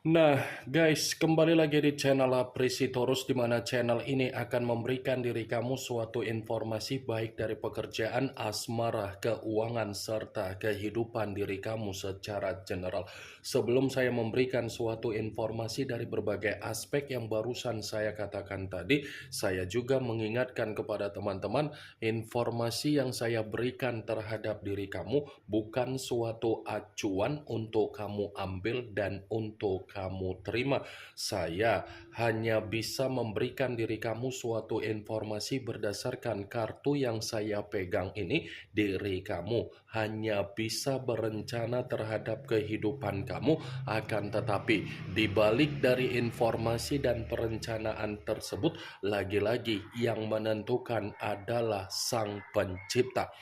Nah, guys, kembali lagi di channel Apresitorus, di mana channel ini akan memberikan diri kamu suatu informasi baik dari pekerjaan, asmara, keuangan, serta kehidupan diri kamu secara general. Sebelum saya memberikan suatu informasi dari berbagai aspek yang barusan saya katakan tadi, saya juga mengingatkan kepada teman-teman, informasi yang saya berikan terhadap diri kamu bukan suatu acuan untuk kamu ambil dan untuk kamu terima. Saya hanya bisa memberikan diri kamu suatu informasi berdasarkan kartu yang saya pegang ini. Diri kamu hanya bisa berencana terhadap kehidupan kamu, akan tetapi di balik dari informasi dan perencanaan tersebut, lagi-lagi yang menentukan adalah Sang Pencipta.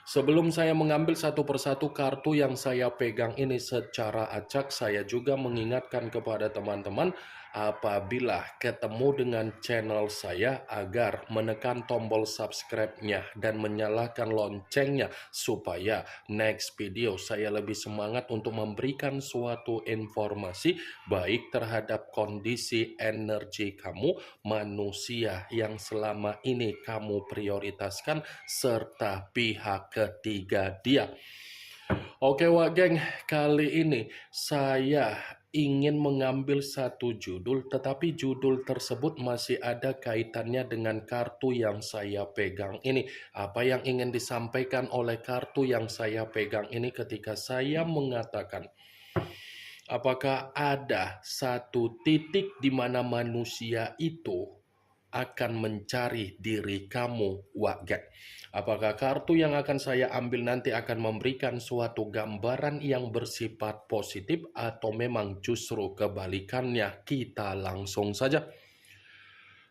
Sebelum saya mengambil satu persatu kartu yang saya pegang ini secara acak, saya juga mengingatkan kepada teman-teman apabila ketemu dengan channel saya agar menekan tombol subscribe-nya dan menyalakan loncengnya supaya next video saya lebih semangat untuk memberikan suatu informasi baik terhadap kondisi energi kamu, manusia yang selama ini kamu prioritaskan, serta pihak ketiga dia. Oke wak geng, kali ini saya ingin mengambil satu judul, tetapi judul tersebut masih ada kaitannya dengan kartu yang saya pegang ini. Apa yang ingin disampaikan oleh kartu yang saya pegang ini ketika saya mengatakan, apakah ada satu titik di mana manusia itu akan mencari diri kamu, Wak? Apakah kartu yang akan saya ambil nanti akan memberikan suatu gambaran yang bersifat positif atau memang justru kebalikannya? Kita langsung saja.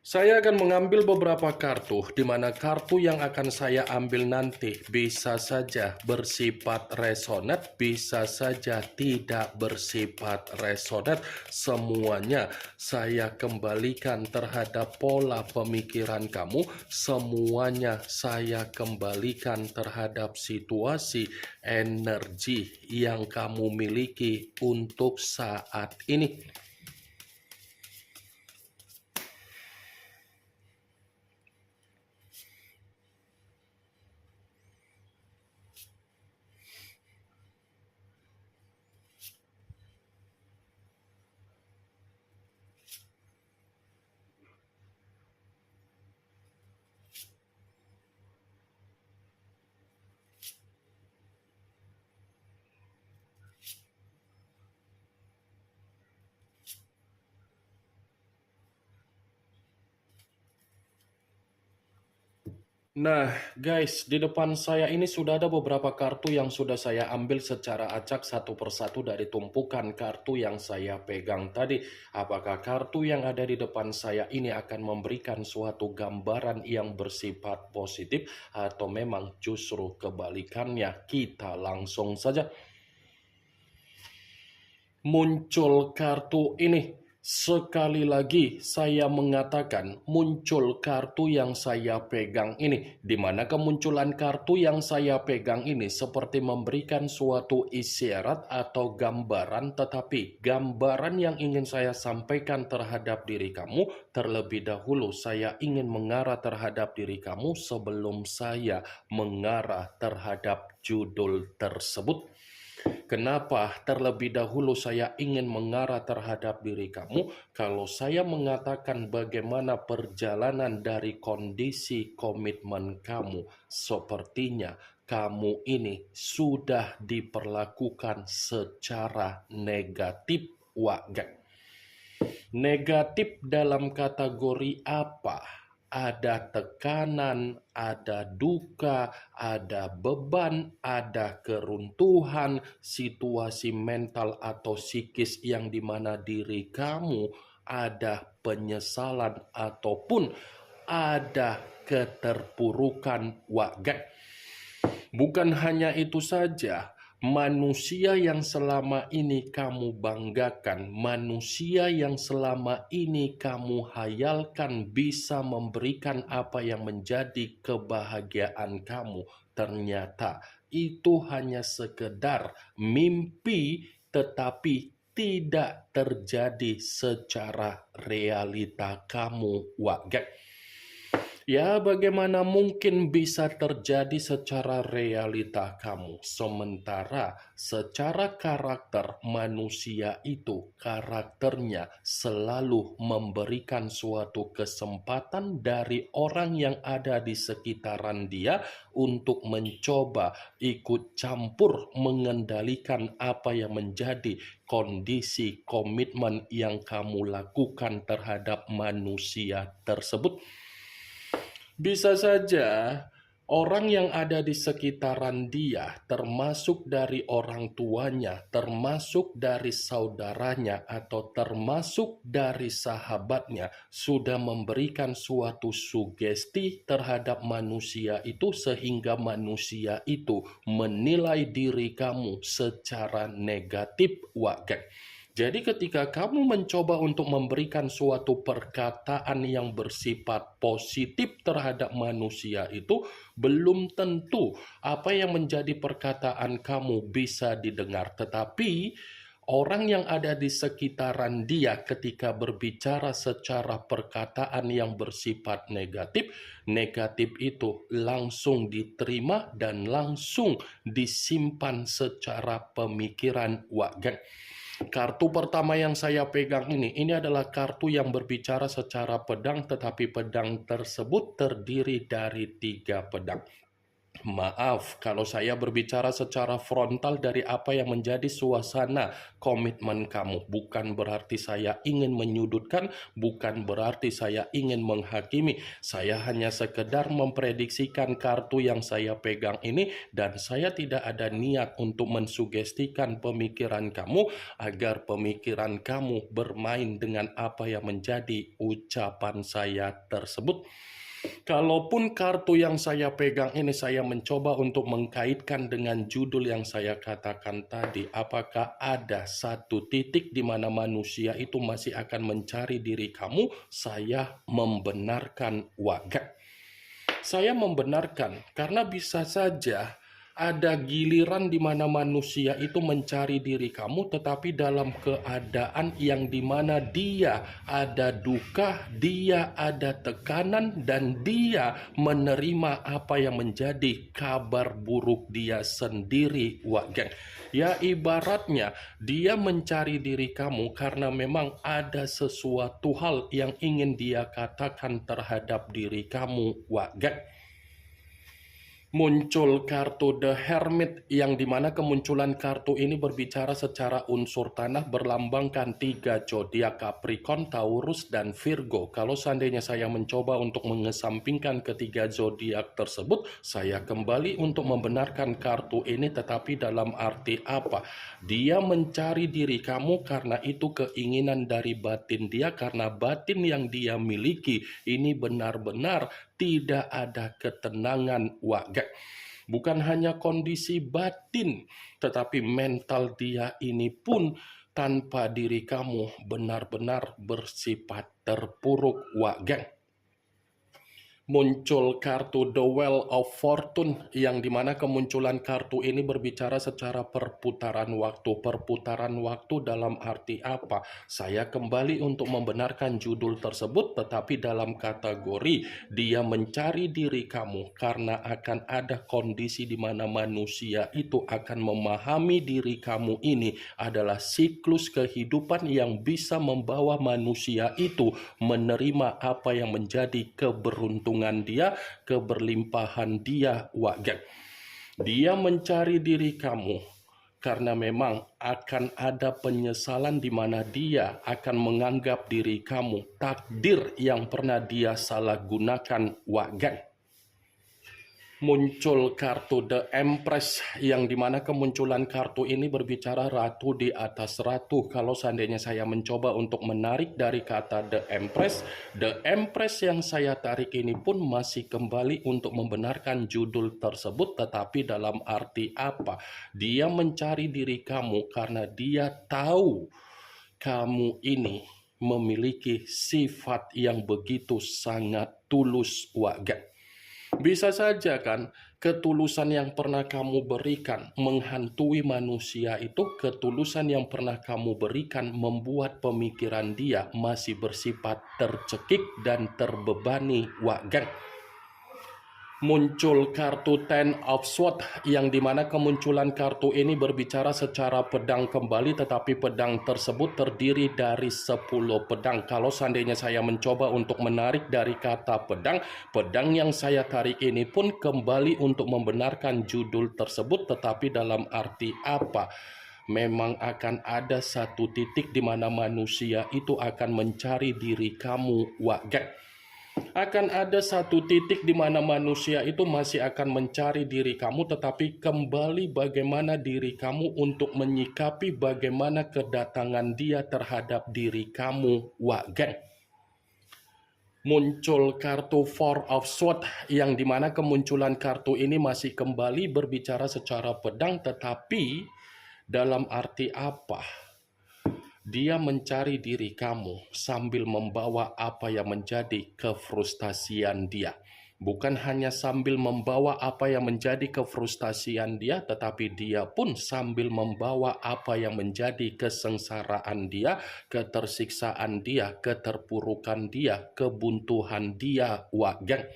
Saya akan mengambil beberapa kartu, di mana kartu yang akan saya ambil nanti bisa saja bersifat resonate, bisa saja tidak bersifat resonate. Semuanya saya kembalikan terhadap pola pemikiran kamu, semuanya saya kembalikan terhadap situasi energi yang kamu miliki untuk saat ini. Nah, guys, di depan saya ini sudah ada beberapa kartu yang sudah saya ambil secara acak satu persatu dari tumpukan kartu yang saya pegang tadi. Apakah kartu yang ada di depan saya ini akan memberikan suatu gambaran yang bersifat positif atau memang justru kebalikannya? Kita langsung saja. Muncul kartu ini. Sekali lagi saya mengatakan muncul kartu yang saya pegang ini, di mana kemunculan kartu yang saya pegang ini seperti memberikan suatu isyarat atau gambaran, tetapi gambaran yang ingin saya sampaikan terhadap diri kamu, terlebih dahulu saya ingin mengarah terhadap diri kamu sebelum saya mengarah terhadap judul tersebut. Kenapa terlebih dahulu saya ingin mengarah terhadap diri kamu? Kalau saya mengatakan bagaimana perjalanan dari kondisi komitmen kamu, sepertinya kamu ini sudah diperlakukan secara negatif, Wak. Negatif dalam kategori apa? Ada tekanan, ada duka, ada beban, ada keruntuhan, situasi mental atau psikis yang dimana diri kamu ada penyesalan ataupun ada keterpurukan, Wak. Bukan hanya itu saja, manusia yang selama ini kamu banggakan, manusia yang selama ini kamu hayalkan bisa memberikan apa yang menjadi kebahagiaan kamu, ternyata itu hanya sekedar mimpi, tetapi tidak terjadi secara realita kamu, Wak. Ya, bagaimana mungkin bisa terjadi secara realita kamu, sementara secara karakter manusia itu karakternya selalu memberikan suatu kesempatan dari orang yang ada di sekitaran dia untuk mencoba ikut campur mengendalikan apa yang menjadi kondisi komitmen yang kamu lakukan terhadap manusia tersebut. Bisa saja orang yang ada di sekitaran dia, termasuk dari orang tuanya, termasuk dari saudaranya, atau termasuk dari sahabatnya, sudah memberikan suatu sugesti terhadap manusia itu, sehingga manusia itu menilai diri kamu secara negatif, Wak. Jadi ketika kamu mencoba untuk memberikan suatu perkataan yang bersifat positif terhadap manusia itu, belum tentu apa yang menjadi perkataan kamu bisa didengar. Tetapi orang yang ada di sekitaran dia ketika berbicara secara perkataan yang bersifat negatif, negatif itu langsung diterima dan langsung disimpan secara pemikiran, Wak. Kartu pertama yang saya pegang ini adalah kartu yang berbicara secara pedang, tetapi pedang tersebut terdiri dari 3 pedang. Maaf kalau saya berbicara secara frontal dari apa yang menjadi suasana komitmen kamu. Bukan berarti saya ingin menyudutkan, bukan berarti saya ingin menghakimi. Saya hanya sekedar memprediksikan kartu yang saya pegang ini, dan saya tidak ada niat untuk mensugestikan pemikiran kamu agar pemikiran kamu bermain dengan apa yang menjadi ucapan saya tersebut. Kalaupun kartu yang saya pegang ini saya mencoba untuk mengkaitkan dengan judul yang saya katakan tadi, apakah ada satu titik di mana manusia itu masih akan mencari diri kamu? Saya membenarkan, Wak. Saya membenarkan karena bisa saja ada giliran di mana manusia itu mencari diri kamu, tetapi dalam keadaan yang dimana dia ada duka, dia ada tekanan, dan dia menerima apa yang menjadi kabar buruk dia sendiri, Wak. Ya, ibaratnya dia mencari diri kamu karena memang ada sesuatu hal yang ingin dia katakan terhadap diri kamu, Wak. Muncul kartu The Hermit, yang dimana kemunculan kartu ini berbicara secara unsur tanah, berlambangkan 3 zodiak Capricorn, Taurus, dan Virgo. Kalau seandainya saya mencoba untuk mengesampingkan ketiga zodiak tersebut, saya kembali untuk membenarkan kartu ini, tetapi dalam arti apa? Dia mencari diri kamu karena itu keinginan dari batin dia, karena batin yang dia miliki ini benar-benar tidak ada ketenangan, Wak. Bukan hanya kondisi batin, tetapi mental dia ini pun tanpa diri kamu benar-benar bersifat terpuruk, Wak. Muncul kartu The Wheel of Fortune, yang dimana kemunculan kartu ini berbicara secara perputaran waktu. Perputaran waktu dalam arti apa? Saya kembali untuk membenarkan judul tersebut, tetapi dalam kategori dia mencari diri kamu karena akan ada kondisi di mana manusia itu akan memahami diri kamu ini adalah siklus kehidupan yang bisa membawa manusia itu menerima apa yang menjadi keberuntungan dia, keberlimpahan dia, Wak. Dia mencari diri kamu karena memang akan ada penyesalan di mana dia akan menganggap diri kamu takdir yang pernah dia salah gunakan, Wak. Muncul kartu The Empress, yang dimana kemunculan kartu ini berbicara ratu di atas ratu. Kalau seandainya saya mencoba untuk menarik dari kata The Empress yang saya tarik ini pun masih kembali untuk membenarkan judul tersebut, tetapi dalam arti apa? Dia mencari diri kamu karena dia tahu kamu ini memiliki sifat yang begitu sangat tulus, Wak. Bisa saja kan, ketulusan yang pernah kamu berikan menghantui manusia itu, ketulusan yang pernah kamu berikan membuat pemikiran dia masih bersifat tercekik dan terbebani. Wak Geng, muncul kartu Ten of Swords yang dimana kemunculan kartu ini berbicara secara pedang kembali, tetapi pedang tersebut terdiri dari 10 pedang. Kalau seandainya saya mencoba untuk menarik dari kata pedang, pedang yang saya tarik ini pun kembali untuk membenarkan judul tersebut, tetapi dalam arti apa? Memang akan ada satu titik di mana manusia itu akan mencari diri kamu, Wak Geng. Akan ada satu titik di mana manusia itu masih akan mencari diri kamu, tetapi kembali bagaimana diri kamu untuk menyikapi bagaimana kedatangan dia terhadap diri kamu, Wak Geng. Muncul kartu Four of Swords yang dimana kemunculan kartu ini masih kembali berbicara secara pedang, tetapi dalam arti apa? Dia mencari diri kamu sambil membawa apa yang menjadi kefrustasian dia. Bukan hanya sambil membawa apa yang menjadi kefrustasian dia, tetapi dia pun sambil membawa apa yang menjadi kesengsaraan dia, ketersiksaan dia, keterpurukan dia, kebuntuhan dia, Wak Geng.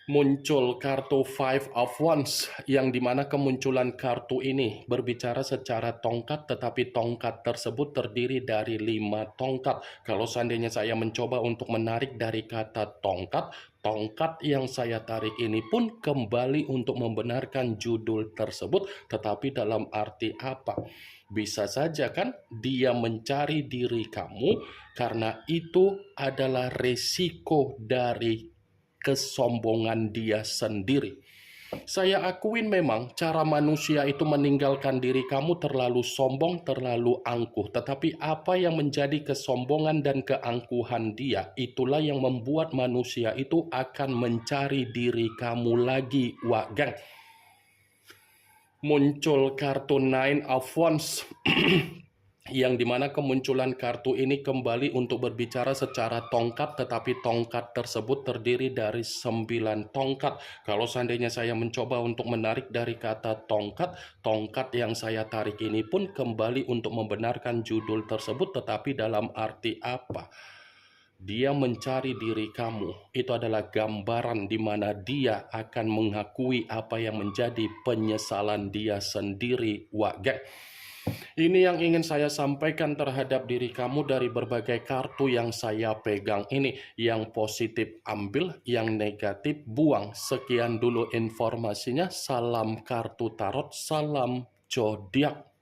Muncul kartu Five of Wands yang dimana kemunculan kartu ini berbicara secara tongkat, tetapi tongkat tersebut terdiri dari 5 tongkat. Kalau seandainya saya mencoba untuk menarik dari kata tongkat, tongkat yang saya tarik ini pun kembali untuk membenarkan judul tersebut, tetapi dalam arti apa? Bisa saja kan dia mencari diri kamu karena itu adalah resiko dari kesombongan dia sendiri. Saya akuin memang cara manusia itu meninggalkan diri kamu terlalu sombong, terlalu angkuh. Tetapi apa yang menjadi kesombongan dan keangkuhan dia, itulah yang membuat manusia itu akan mencari diri kamu lagi, Wak Geng. Muncul kartu Nine of Wands yang dimana kemunculan kartu ini kembali untuk berbicara secara tongkat, tetapi tongkat tersebut terdiri dari 9 tongkat. Kalau seandainya saya mencoba untuk menarik dari kata tongkat, tongkat yang saya tarik ini pun kembali untuk membenarkan judul tersebut, tetapi dalam arti apa? Dia mencari diri kamu, itu adalah gambaran di mana dia akan mengakui apa yang menjadi penyesalan dia sendiri, Wak Geng. Ini yang ingin saya sampaikan terhadap diri kamu dari berbagai kartu yang saya pegang ini. Yang positif ambil, yang negatif buang. Sekian dulu informasinya. Salam kartu tarot, salam zodiak.